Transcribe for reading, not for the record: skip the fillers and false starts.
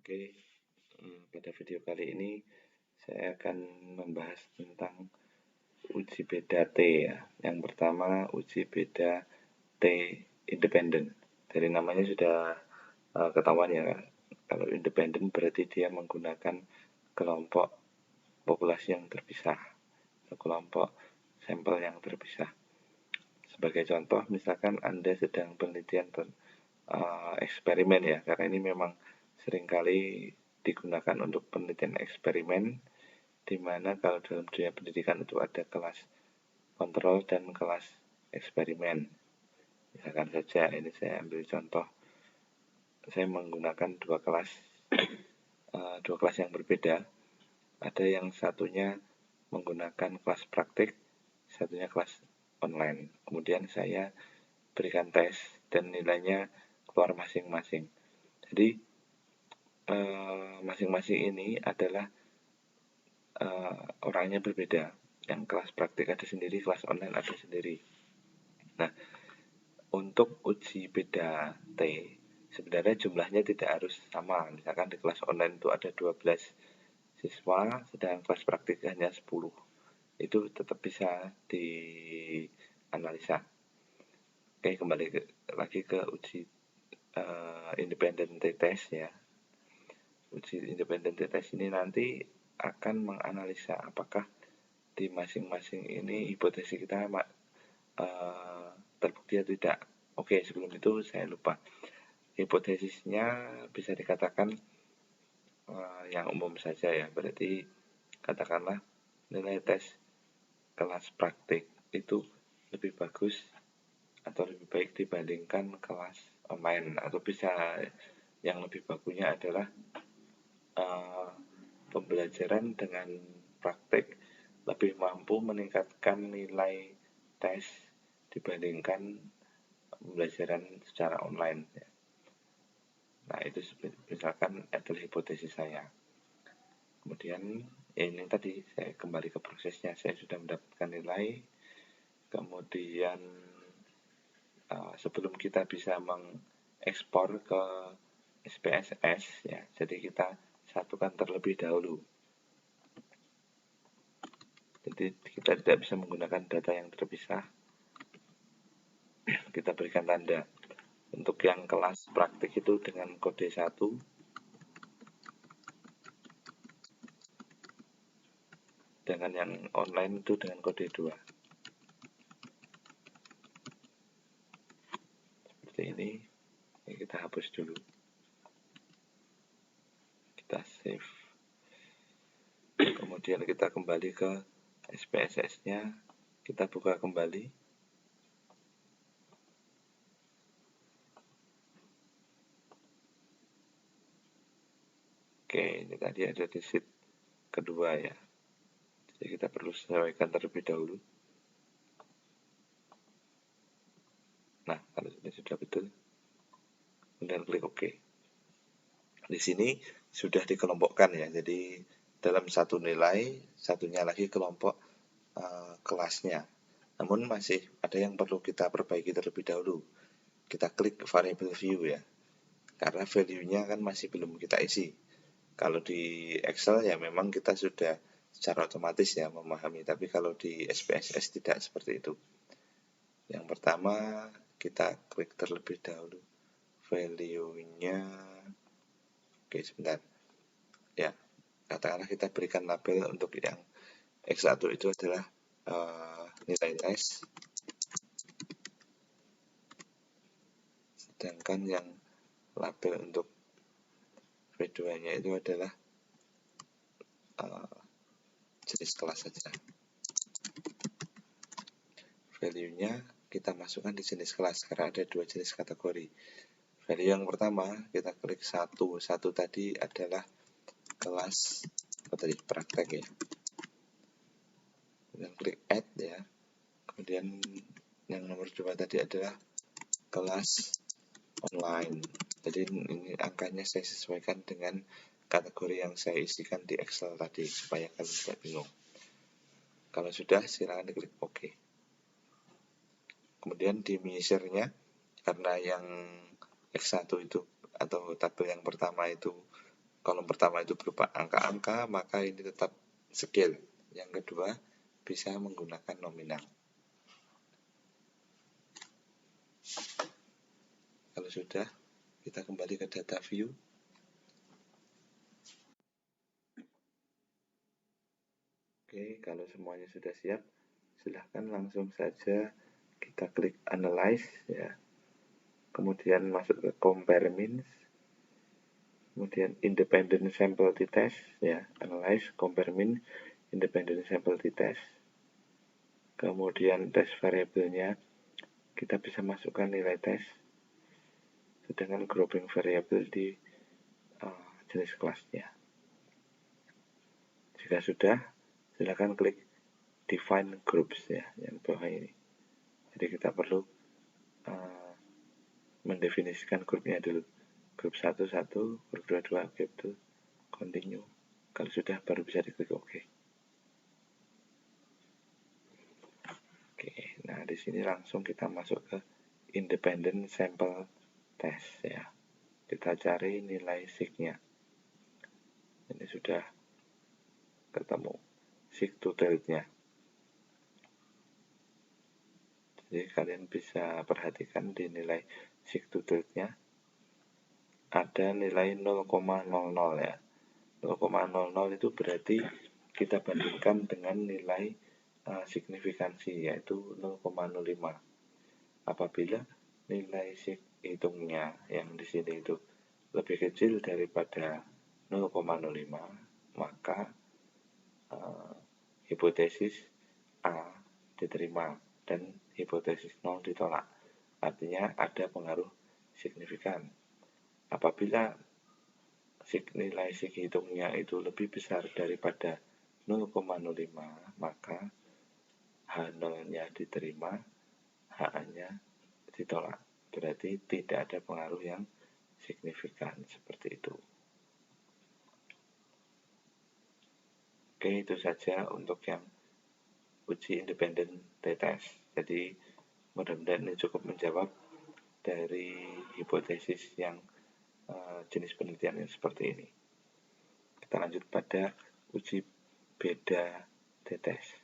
Oke, pada video kali ini saya akan membahas tentang uji beda T ya. Yang pertama uji beda T independen. Dari namanya sudah ketahuan ya. Kalau independen berarti dia menggunakan kelompok populasi yang terpisah, atau kelompok sampel yang terpisah. Sebagai contoh, misalkan Anda sedang penelitian eksperimen ya, karena ini memang seringkali digunakan untuk penelitian eksperimen, di mana kalau dalam dunia pendidikan itu ada kelas kontrol dan kelas eksperimen. Misalkan saja ini saya ambil contoh, saya menggunakan dua kelas yang berbeda. Ada yang satunya menggunakan kelas praktik, satunya kelas online. Kemudian saya berikan tes dan nilainya keluar masing-masing. Jadi masing-masing ini adalah orangnya berbeda. Yang kelas praktik ada sendiri, kelas online ada sendiri. Nah, untuk uji beda T, sebenarnya jumlahnya tidak harus sama. Misalkan di kelas online itu ada 12 siswa, sedangkan kelas praktik hanya 10. Itu tetap bisa dianalisa. Oke, kembali lagi ke uji independent t-test ya. Uji independent t-test ini nanti akan menganalisa apakah di masing-masing ini hipotesis kita terbukti atau tidak. Oke, sebelum itu saya lupa. Hipotesisnya bisa dikatakan yang umum saja ya. Berarti katakanlah nilai tes kelas praktik itu lebih bagus atau lebih baik dibandingkan kelas online, atau bisa yang lebih bagusnya adalah pembelajaran dengan praktik lebih mampu meningkatkan nilai tes dibandingkan pembelajaran secara online ya. Nah, itu misalkan adalah hipotesis saya. Kemudian ya ini tadi saya kembali ke prosesnya, saya sudah mendapatkan nilai. Kemudian sebelum kita bisa mengekspor ke SPSS ya, jadi kita satukan terlebih dahulu. Jadi kita tidak bisa menggunakan data yang terpisah. Kita berikan tanda. Untuk yang kelas praktik itu dengan kode 1, dengan yang online itu dengan kode 2. Seperti ini. Ini kita hapus dulu. Kita save. Kemudian kita kembali ke SPSS-nya. Kita buka kembali. Oke, ini tadi ada di sheet kedua ya. Jadi kita perlu sesuaikan terlebih dahulu. Nah, kalau ini sudah betul, kemudian klik OK. Di sini sudah dikelompokkan ya. Jadi dalam satu nilai, satunya lagi kelompok kelasnya. Namun masih ada yang perlu kita perbaiki terlebih dahulu. Kita klik variable view ya. Karena value-nya kan masih belum kita isi. Kalau di Excel ya memang kita sudah secara otomatis ya memahami, tapi kalau di SPSS tidak seperti itu. Yang pertama kita klik terlebih dahulu value-nya. Oke, sebentar. Ya, katakanlah kita berikan label untuk yang X1 itu adalah nilai tes. Sedangkan yang label untuk V2-nya itu adalah jenis kelas saja. Value-nya kita masukkan di jenis kelas karena ada dua jenis kategori. Value yang pertama kita klik 1. 1 tadi adalah kelas praktek ya. Kemudian klik add ya. Kemudian yang nomor 2 tadi adalah kelas online. Jadi ini angkanya saya sesuaikan dengan kategori yang saya isikan di Excel tadi supaya kalian tidak bingung. Kalau sudah silakan diklik OK. Kemudian di measure-nya, karena yang X1 itu atau tabel yang pertama itu kolom pertama itu berupa angka-angka, maka ini tetap scale. Yang kedua, bisa menggunakan nominal. Kalau sudah, kita kembali ke data view. Oke, kalau semuanya sudah siap, silahkan langsung saja kita klik analyze ya. Kemudian masuk ke compare means, kemudian independent sample t-test ya, analyze, compare means, independent sample t-test. Kemudian test variabelnya kita bisa masukkan nilai tes, sedangkan grouping variabel di jenis kelasnya. Jika sudah, silakan klik define groups ya, yang bawah ini. Jadi kita perlu mendefinisikan grupnya dulu. Grup 1, 1, grup 2, 2, grup 2, continue. Kalau sudah, baru bisa diklik OK. Oke, nah di sini langsung kita masuk ke independent sample test ya. Kita cari nilai sig-nya. Ini sudah ketemu sig to tail-nya. Jadi kalian bisa perhatikan di nilai sig to tail-nya ada nilai 0,00 ya. 0,00 itu berarti kita bandingkan dengan nilai signifikansi yaitu 0,05. Apabila nilai sig hitungnya yang di sini itu lebih kecil daripada 0,05, maka hipotesis A diterima dan hipotesis 0 ditolak. Artinya ada pengaruh signifikan. Apabila nilai sig hitungnya itu lebih besar daripada 0,05, maka H0-nya diterima, H-nya ditolak. Berarti tidak ada pengaruh yang signifikan seperti itu. Oke, itu saja untuk yang uji independen t-test. Jadi mudah-mudahan ini cukup menjawab dari hipotesis yang jenis penelitian yang seperti ini. Kita lanjut pada uji beda t-test.